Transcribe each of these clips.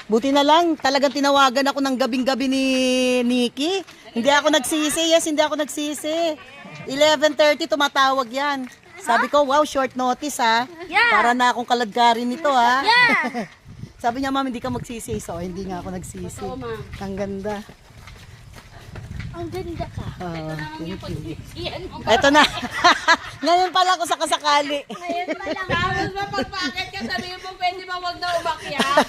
Buti na lang, talagang tinawagan ako ng gabing-gabi ni Nikki. Hindi ako nagsisi. Yes, hindi ako nagsisi. 11:30 tumatawag yan. Sabi ko, wow, short notice ha. Yeah. Para na akong kaladkarin nito ha. Yeah. Sabi niya, ma'am, hindi ka magsisi. So, hindi nga ako nagsisi. Oo, ma'am. Ang ganda. Ang ganda ka. Oh, thank you. Iyan mo. Eto na. Ngayon pala ako sa kasakali. Ngayon pa lang. Tapos ba pagpakit ka, sabihin mo, pwede ba wag na umakyat?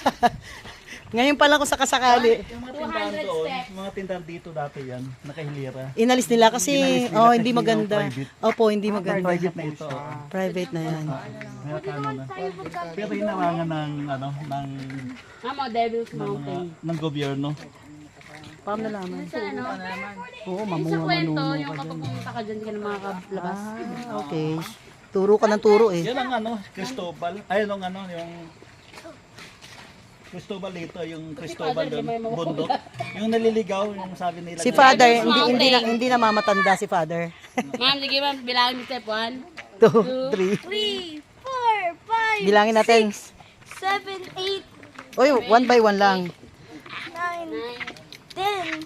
Ngayon pala ako sa kasakali. Yung mga tindahan 200 doon, steps. mga tindahan dito dati yan, nakahilira. Inalis nila kasi, Inalis nila oh, kasi hindi yung maganda. private. Opo, hindi maganda. Private na ito. Private na yan. Kaya ano na. Pero hinawangan ng, ano, Mama, Devil's Mountain. ng gobyerno. Paano nalaman? Sa ano? Oo, Sa mamuha kwento, manuno yung ka kapag dyan. pumunta ka dyan, hindi ka na makakalabas. Okay. Turo ka ng turo eh. Yan ang ano, Cristobal. Ay, yung ano, yung Cristobal dito, yung Cristobal doon, bundok. Yung naliligaw, yung sabi nila. Si Father, hindi na mamatanda si Father. Ma'am, sige ma'am, bilangin mo step 1. 2, 3, 4, 3. 5, Bilangin natin. 7, 8, Uy, 1 by 1 lang. 9, 10,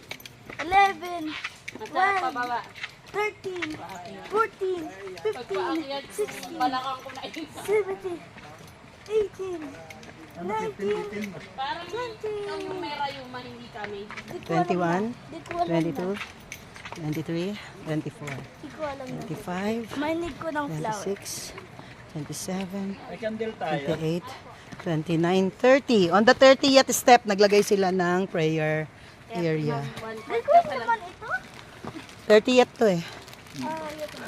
11, Masarap pababa. 13, 14, 15, 16, Balakang ko na yun. 17, 18, 19, Parang yung may rayuma, hindi kami. 21, Di ko alam na. 22, 23, 24, Di ko alam na. 25, Mahilig ko ng flower. 26, 27, May candle tayo. 28, 29, 30. On the 30th step, naglagay sila ng prayer area. Di ko naman ito. 30th to eh. Ito.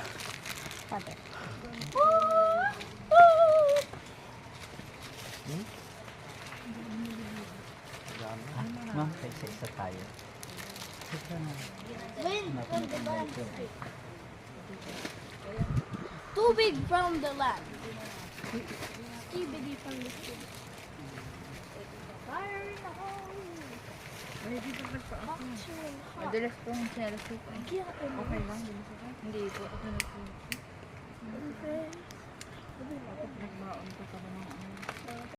Ma'am, isa tayo. Wind from the land. Tubig from the land. Skibidi from the sea. Fire in the hole. Actual hot. Madalas pong cellphone. Kaya ano? Okay lang, hindi po. Okay na po. Okay. Dapat nagbaon pa pa ng ano.